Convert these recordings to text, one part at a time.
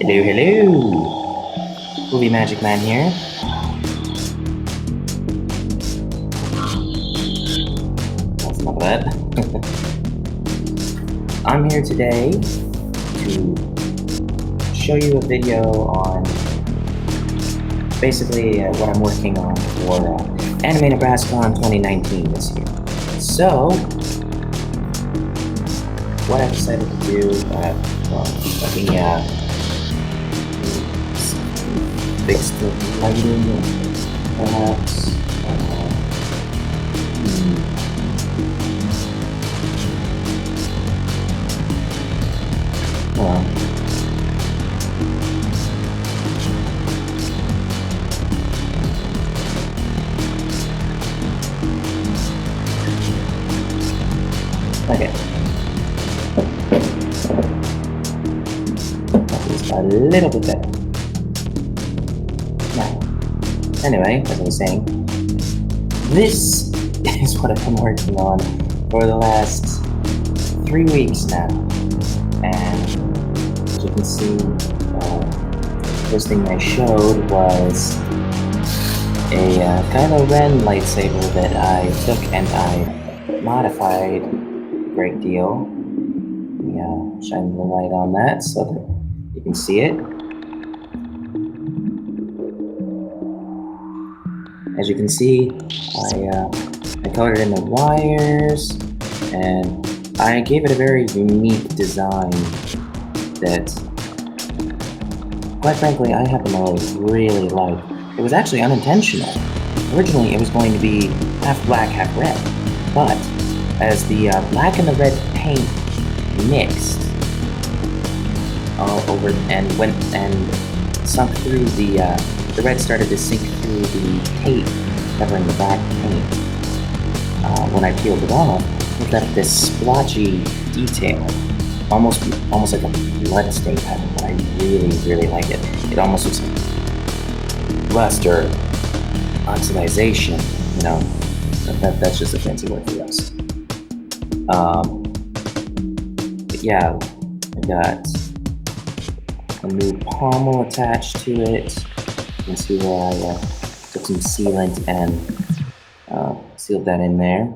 Hello, hello! Movie Magic Man here. That's not bad. I'm here today to show you a video on basically what I'm working on for Anime NebrasKon 2019 this year. So, what I decided to do, let me fix the lighting, perhaps. Okay. That is a little bit better. Now, anyway, as I was saying, this is what I've been working on for the last 3 weeks now. And as you can see, the first thing I showed was a Kylo Ren lightsaber that I took and I modified a great deal. Shine the light on that so that you can see it. As you can see, I colored in the wires, and I gave it a very unique design that, quite frankly, I happen to really like. It was actually unintentional. Originally, it was going to be half black, half red, but as the black and the red paint mixed all over and went and sunk through the red started to sink through the tape covering the black paint. When I peeled it off, it left this splotchy detail, almost like a blood stain pattern, but I really like it. It almost looks like rust or oxidization, you know. That's just a fancy word for rust. But yeah, I got a new pommel attached to it. You can see where I took some sealant and sealed that in there.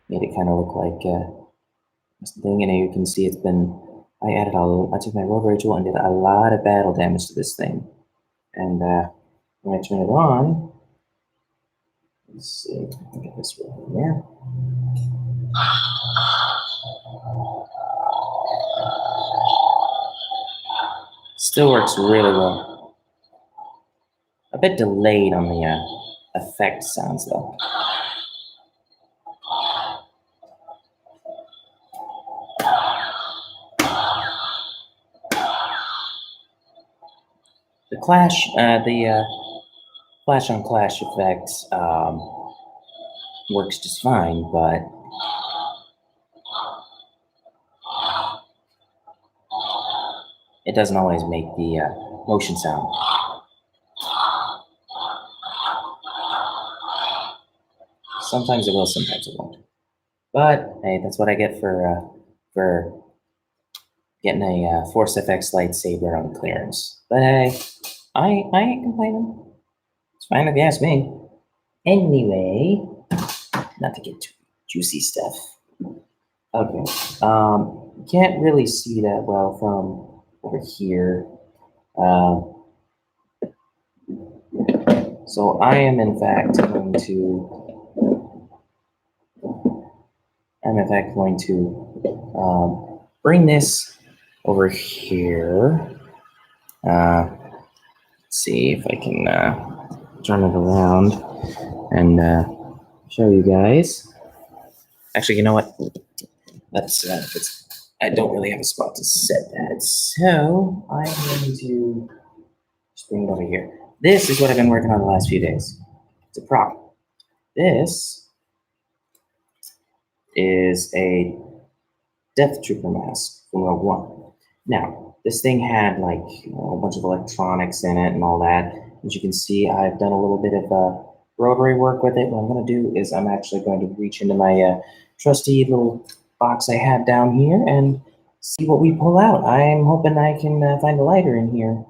Made it kind of look like this thing, and you can see I took my rotary tool and did a lot of battle damage to this thing. And when I turn it on, let's see, I can get this right here. Still works really well. A bit delayed on the effect sounds though. The flash on clash effect works just fine, but it doesn't always make the motion sound. Sometimes it will, sometimes it won't. But hey, that's what I get for getting a Force FX lightsaber on clearance. But hey, I ain't complaining. It's fine if you ask me. Anyway, not to get too juicy stuff. Okay, can't really see that well from over here. So I am in fact going to bring this over here. Let's see if I can turn it around and show you guys. Actually, you know what? I don't really have a spot to set that, so I'm going to just bring it over here. This is what I've been working on the last few days. It's a prop. This is a Death Trooper mask from Rogue One. Now, this thing had like a bunch of electronics in it and all that. As you can see, I've done a little bit of rotary work with it. What I'm going to do is I'm actually going to reach into my trusty little box I have down here and see what we pull out. I'm hoping I can find a lighter in here.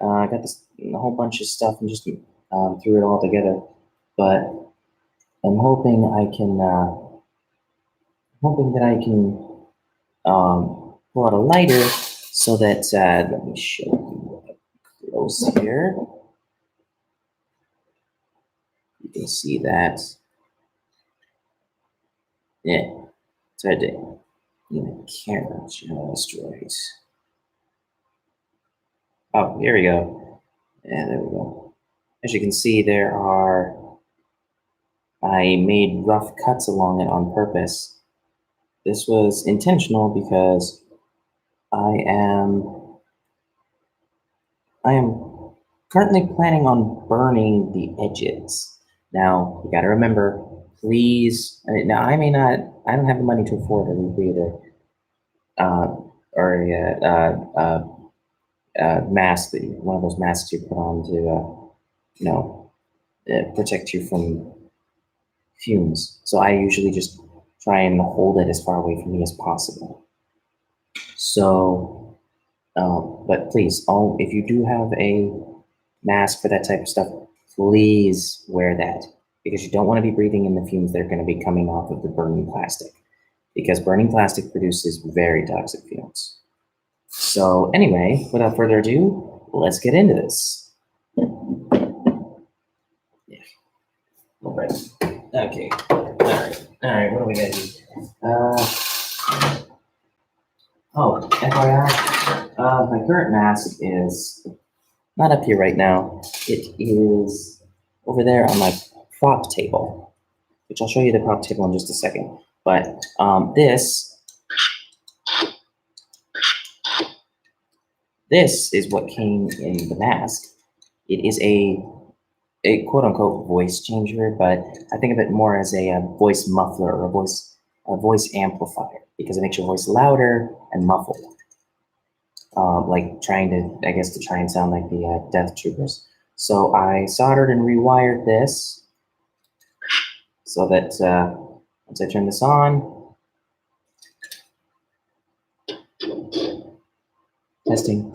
I got this a whole bunch of stuff and just threw it all together. But I'm hoping hoping that I can pull out a lighter so that let me show you up close here. You can see that. Yeah, it's right there. In the camera, just right. Oh, here we go. Yeah, there we go. As you can see, I made rough cuts along it on purpose. This was intentional because I am I am currently planning on burning the edges. Now, you gotta remember, please, now I don't have the money to afford a rebreather, or a mask, one of those masks you put on to, protect you from fumes. So I usually just try and hold it as far away from me as possible. So, but please, if you do have a mask for that type of stuff, please wear that because you don't want to be breathing in the fumes that are going to be coming off of the burning plastic because burning plastic produces very toxic fumes. So anyway, without further ado, let's get into this. Yeah. All right. Okay. All right. What do we got here? FYI, my current mask is not up here right now. It is over there on my prop table, which I'll show you the prop table in just a second. But this is what came in the mask. It is a quote unquote voice changer, but I think of it more as a voice muffler or a voice amplifier because it makes your voice louder and muffled. Like trying to try and sound like the Death Troopers. So I soldered and rewired this so that once I turn this on, testing.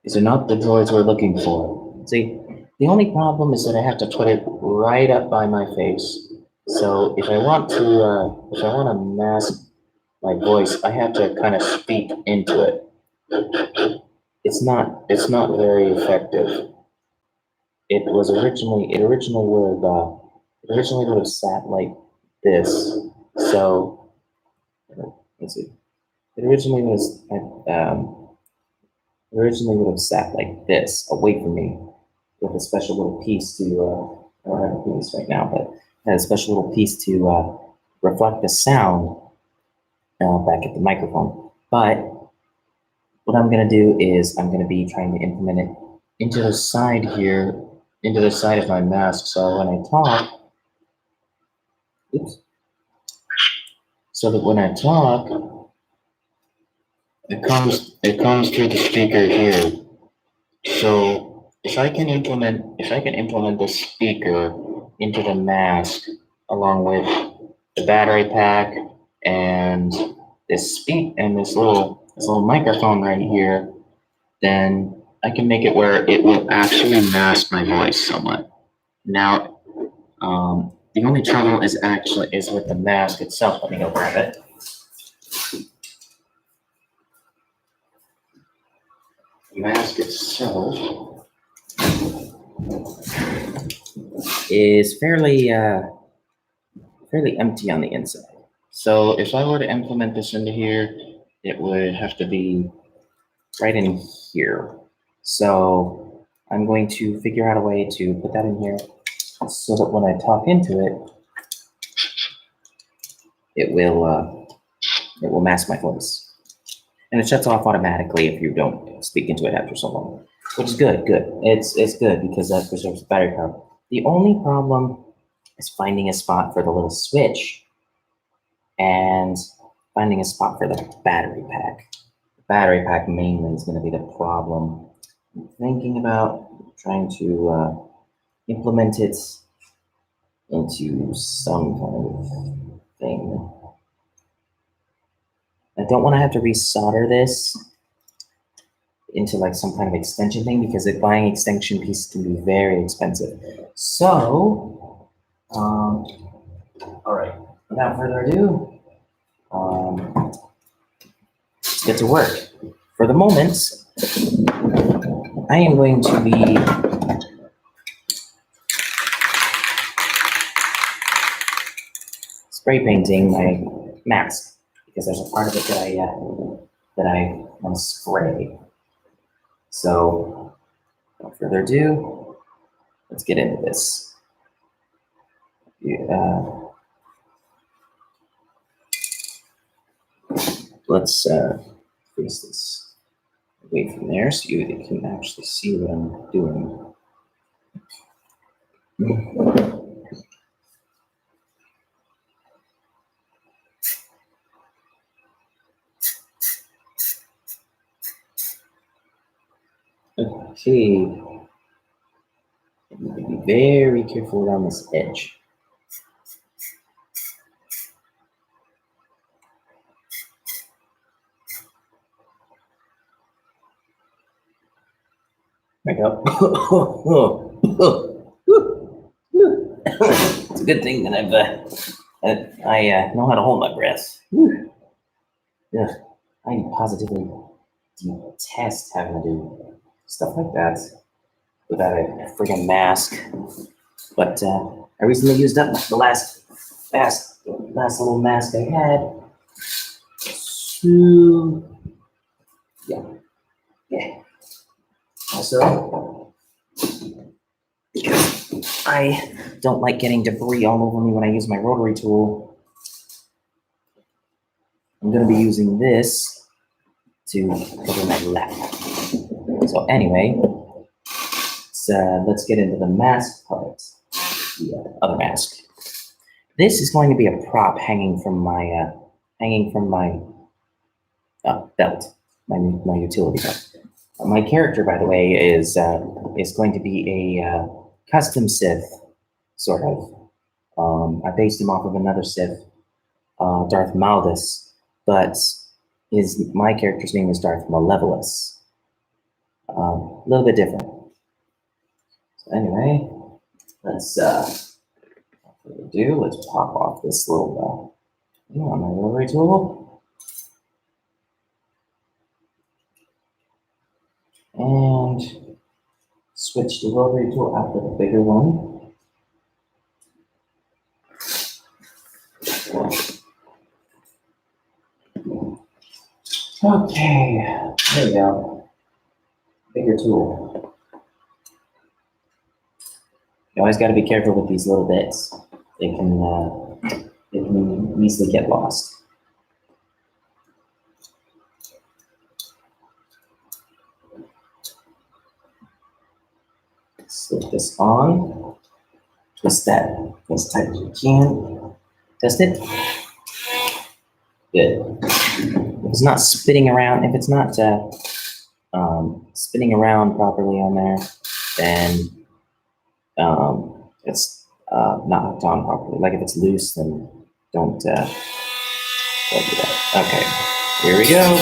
These are not the droids we're looking for. See, the only problem is that I have to put it right up by my face. So if I want to mask my voice, I have to kind of speak into it. It's not very effective. It originally would have sat like this. So let's see. It originally would have sat like this, away from me, with a special little piece to. I don't have a piece right now, but had a special little piece to reflect the sound back at the microphone. But what I'm gonna do is I'm gonna be trying to implement it into the side here, into the side of my mask. So when I talk, so that when I talk, it comes through the speaker here. So if I can implement the speaker into the mask along with the battery pack and this little microphone right here, then I can make it where it will actually mask my voice somewhat. Now, the only trouble is with the mask itself. Let me go grab it. The mask itself is fairly empty on the inside. So if I were to implement this into here, it would have to be right in here. So I'm going to figure out a way to put that in here so that when I talk into it, it will mask my voice. And it shuts off automatically if you don't speak into it after so long, which is good. It's good because that preserves the battery power. The only problem is finding a spot for the little switch and finding a spot for the battery pack. The battery pack mainly is going to be the problem. I'm thinking about trying to implement it into some kind of thing. I don't want to have to resolder this into like some kind of extension thing, because buying extension pieces can be very expensive. So, all right, without further ado, let's get to work. For the moment, I am going to be spray painting my mask, because there's a part of it that I want to spray. So, without further ado, let's get into this. Let's face this away from there so you can actually see what I'm doing. Okay, be very careful around this edge. There we go. It's a good thing that I know how to hold my breath. Yeah, I positively detest having to do stuff like that without a friggin' mask. But I recently used up the last little mask I had. So yeah. Also, I don't like getting debris all over me when I use my rotary tool. I'm going to be using this to cover my lap. So anyway, let's get into the mask part. The other mask. This is going to be a prop hanging from my belt, my utility belt. My character, by the way, is going to be a custom Sith, sort of. I based him off of another Sith, Darth Malgus, but my character's name is Darth Malevolus. A little bit different. So anyway, let's pop off this little thing on my rotary tool. And switch the rotary tool out for the bigger one. Okay, there we go. Bigger tool. You always got to be careful with these little bits. They can easily get lost. Slip this on. Twist that as tight as you can. Test it. Good. If it's not spinning around, spinning around properly on there, then it's not hooked on properly. Like if it's loose, then don't do that. Okay, here we go.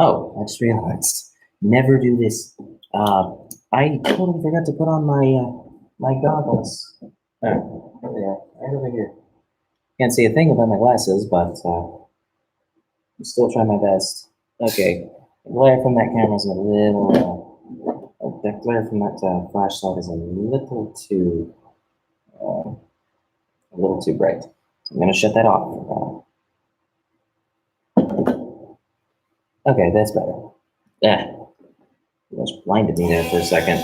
Oh, I just realized. Never do this. I totally forgot to put on my goggles. There they are, right over here. Can't see a thing without my glasses, but I'm still trying my best. Okay, the glare from that camera is a little. The glare from that flashlight is a little too bright. So I'm gonna shut that off. Okay, that's better. Yeah, it just blinded me there for a second.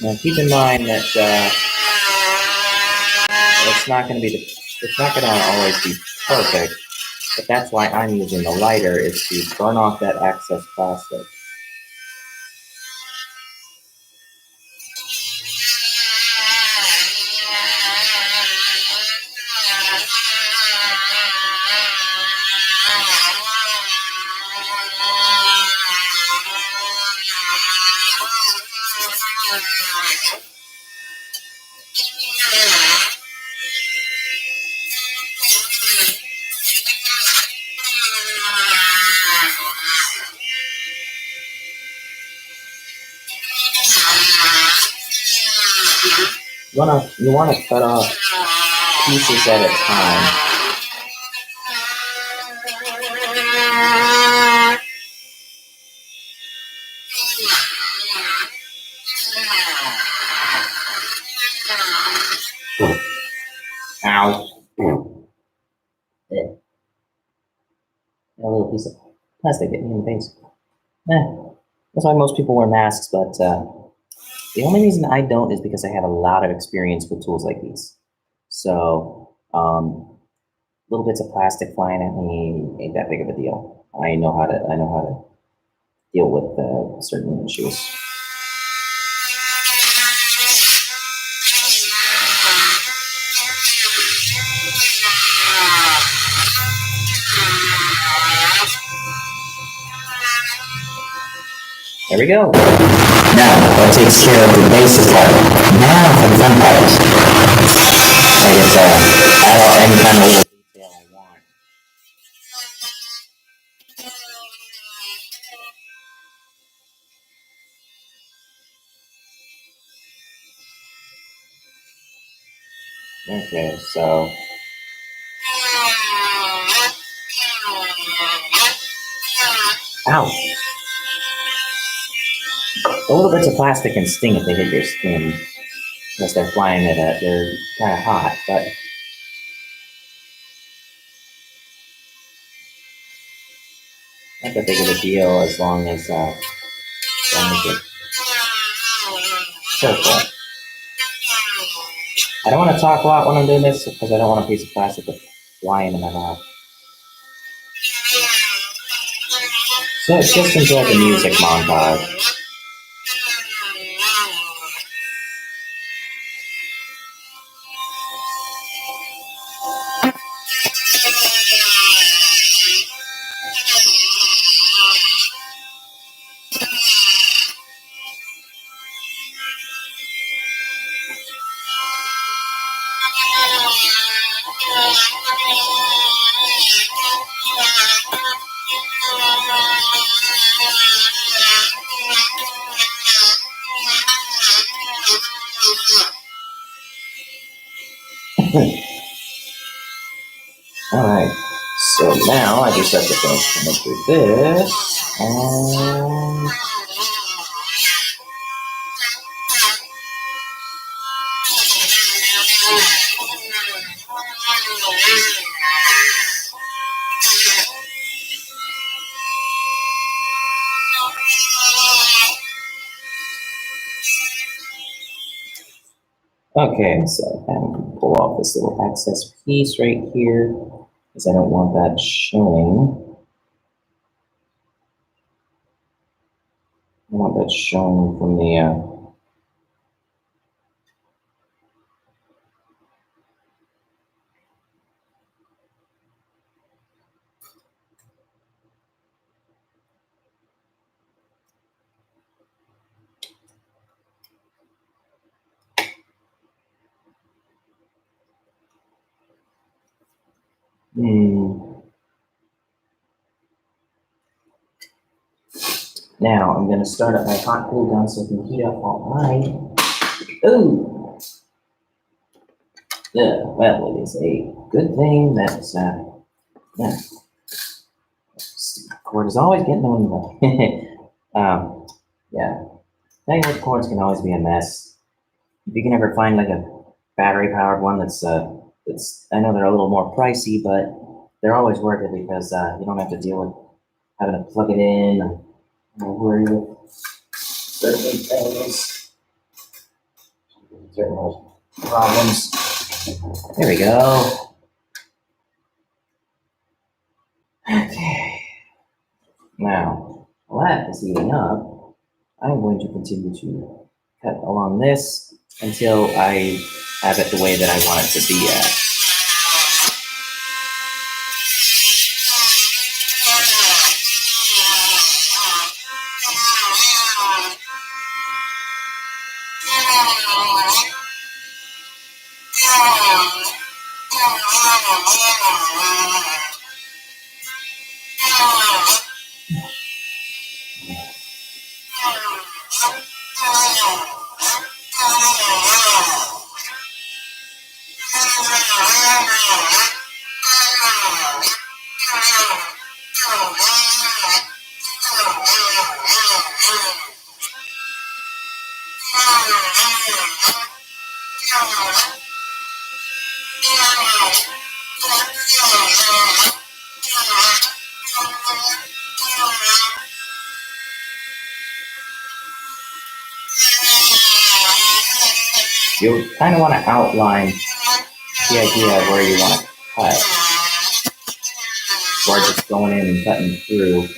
Now keep in mind that it's not going to always be perfect. But that's why I'm using the lighter, is to burn off that excess plastic. You wanna cut off pieces at a time. Ow. A little piece of plastic hit me in the face. That's why most people wear masks, but the only reason I don't is because I have a lot of experience with tools like these. So, little bits of plastic flying at me ain't that big of a deal. I know how to deal with certain issues. There we go. Now, that takes care of the basic part. Now for the fun part. I get add on any kind of little detail I want. Okay, so ow! The little bits of plastic can sting if they hit your skin, unless they're flying at they're kind of hot, but not that big of a deal as long as it's careful. I don't want to talk a lot when I'm doing this because I don't want a piece of plastic to fly into my mouth. So just enjoy the music montage. Alright, so now I just have to finish coming through this, and okay, so I'm going to pull off this little excess piece right here, because I don't want that showing. I want that showing from the Now I'm going to start up my hot glue gun so it can heat up all right. Ooh! Yeah, well, it is a good thing that yeah. Cord is always getting on the yeah. Thing with cords can always be a mess. If you can ever find like a battery powered one that's I know they're a little more pricey, but they're always worth it because you don't have to deal with having to plug it in or worry with certain things, certain problems. There we go. Okay. Now, while that is heating up, I'm going to continue to cut along this until I have it the way that I want it to be at. You kind of want to outline the idea of where you want to cut, or just going in and cutting through.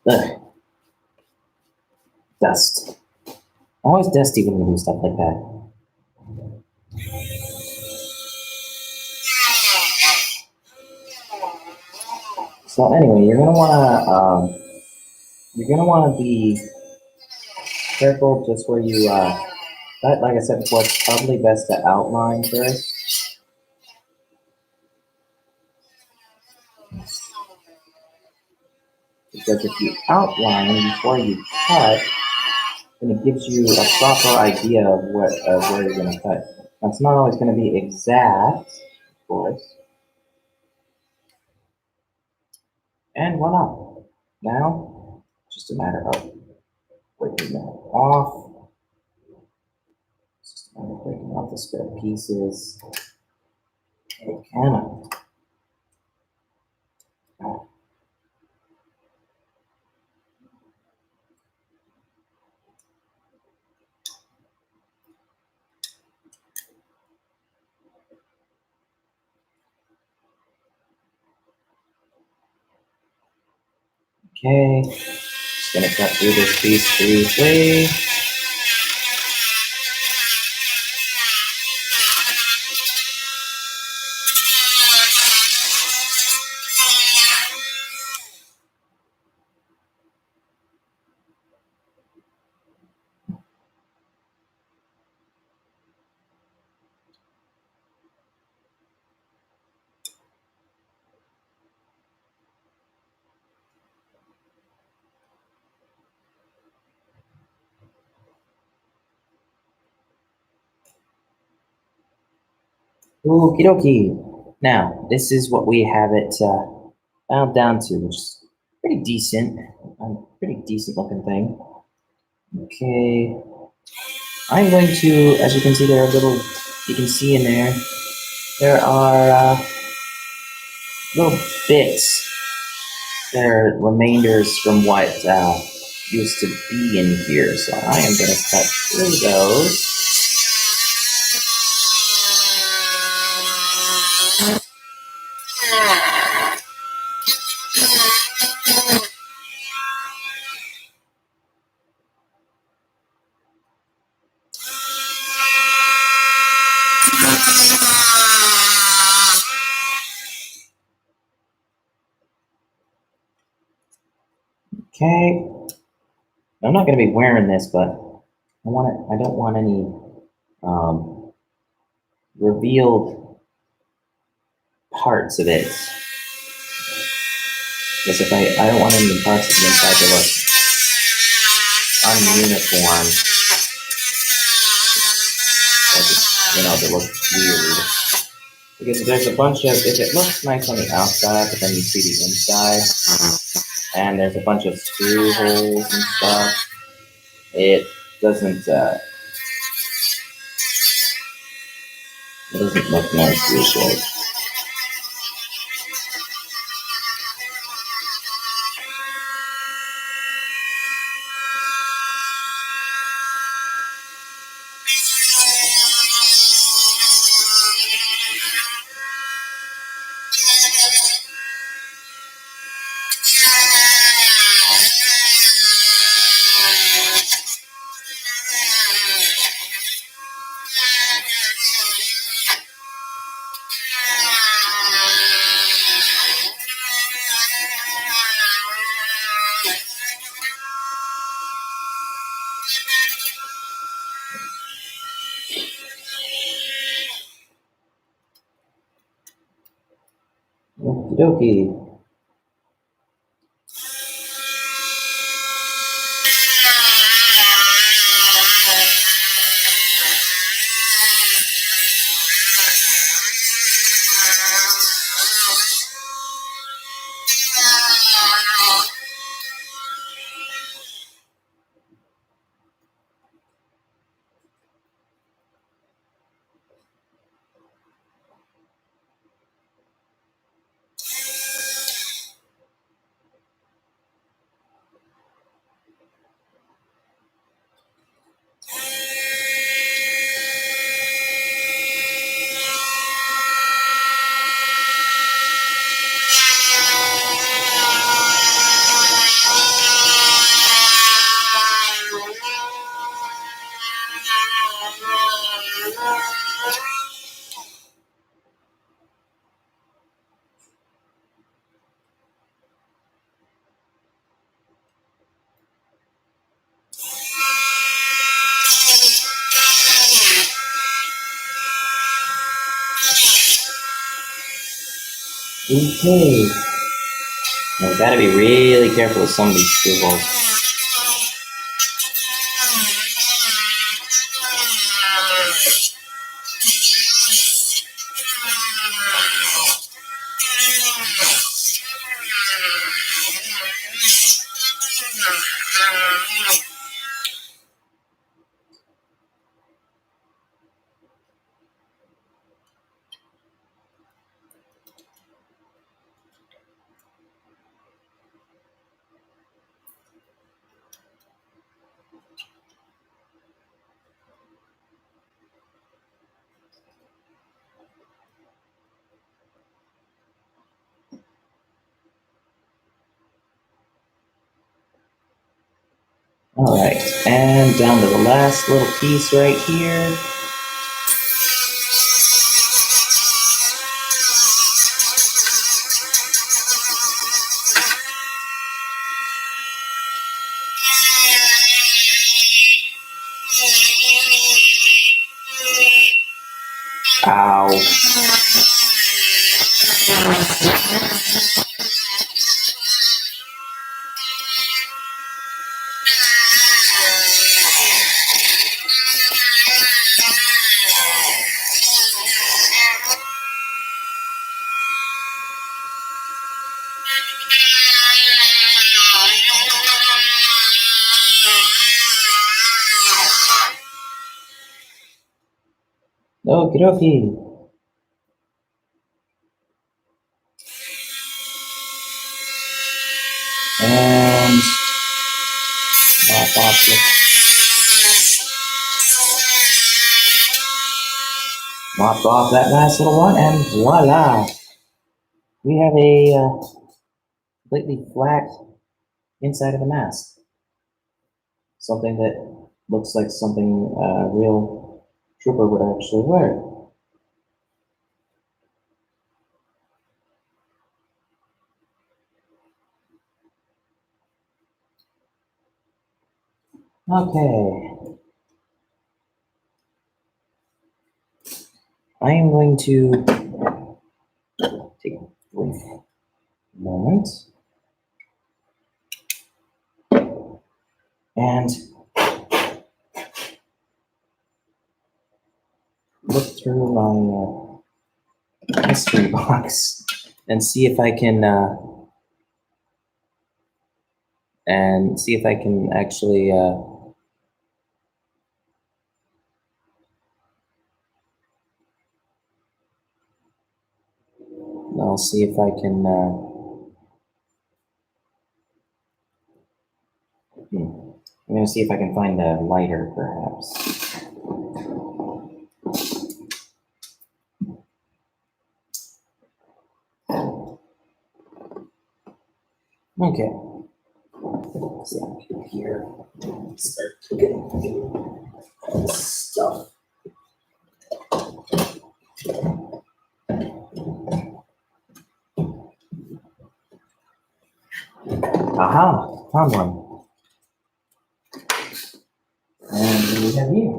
Ugh. Dust. Always dusty when you do stuff like that. So anyway, you're gonna wanna be careful just where you but like I said before, it's probably best to outline first. Because if you outline before you cut, then it gives you a proper idea of where you're gonna cut. Now, it's not always gonna be exact, of course. And voila. Now, just a matter of breaking that off. It's just a matter of breaking off the spare pieces. It can. Okay, just gonna cut through this piece briefly. Okie dokie. Now, this is what we have it bound down to, which is pretty decent. Pretty decent looking thing. Okay. I'm going to, as you can see, there are you can see in there are little bits. They're remainders from what used to be in here. So I am going to cut through those. Okay. I'm not going to be wearing this, but I don't want any revealed parts of it. Because I don't want any parts of the inside to look ununiform. Or just, to look weird. Because there's a bunch of, if it looks nice on the outside, but then you see the inside, and there's a bunch of screw holes and stuff, it doesn't look nice usually. Okie dokie. Okay. Now, we've got to be really careful with some of these screw holes. All right, and down to the last little piece right here. Ow. Okie dokie. And mop off that last little one, and voila! We have a completely flat inside of the mask. Something that looks like something a real trooper would actually wear. Okay. I am going to take a brief moment and look through my history box and see if I can actually I'll see if I can I'm gonna see if I can find a lighter, perhaps. Okay. Let's see, I'm here. Start looking at this stuff. Aha! Found one. And what do we have here?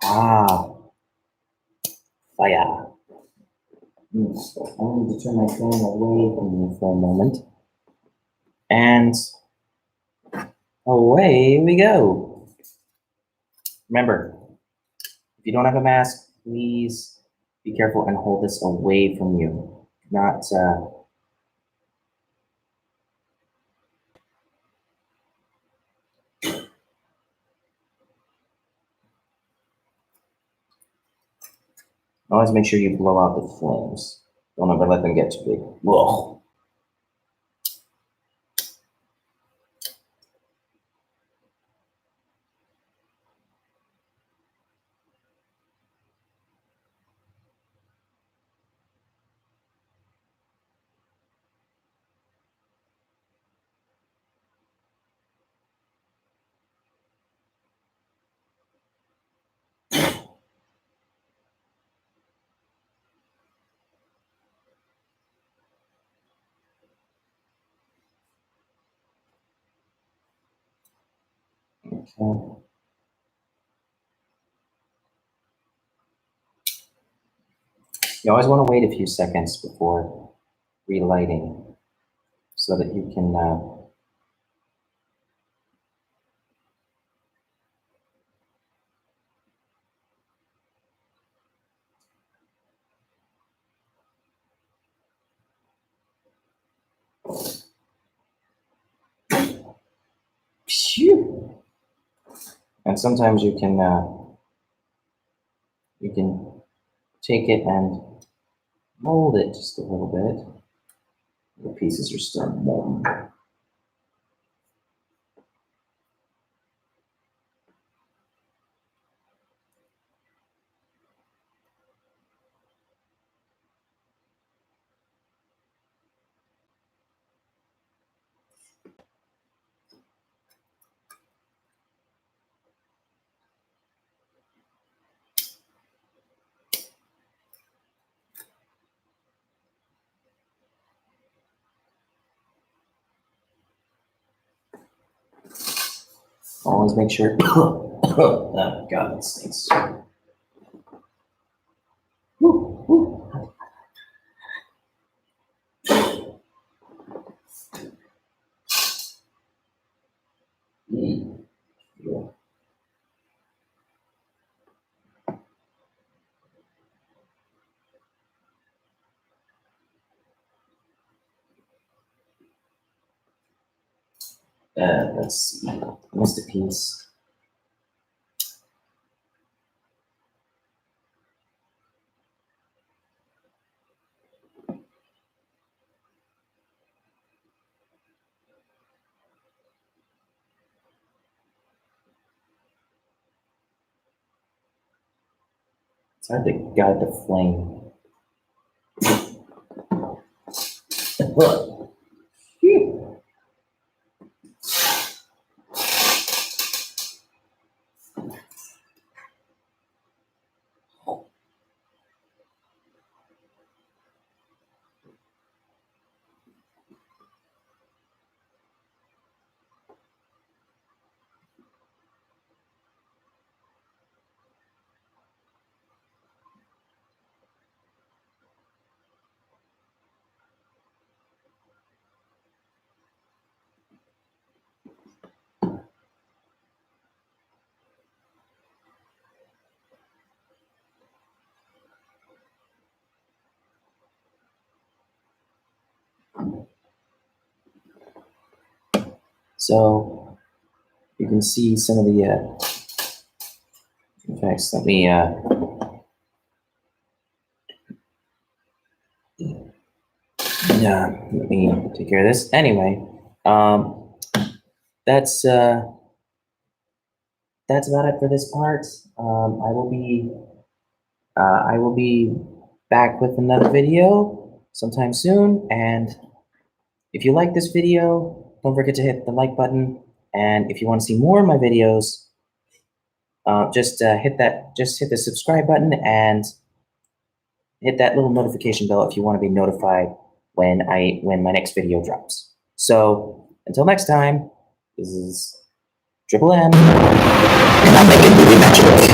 Ah, fire. So I need to turn my phone away from you for a moment. And away we go. Remember, if you don't have a mask, please be careful and hold this away from you. Not, always make sure you blow out the flames. Don't ever let them get too big. Whoa. Okay. You always want to wait a few seconds before relighting so that you can phew. And sometimes you can take it and mold it just a little bit. The pieces are still molten. Always make sure. Oh, God, it stinks. Woo, woo. Yeah. Let's see. Missed a piece. It's hard to guide the flame. Phew. So you can see some of the effects. Let me take care of this. Anyway, that's about it for this part. I will be back with another video sometime soon, and if you like this video, don't forget to hit the like button, and if you want to see more of my videos, just hit the subscribe button and hit that little notification bell if you want to be notified when my next video drops. So until next time, this is Triple M, and I'm making movie magic.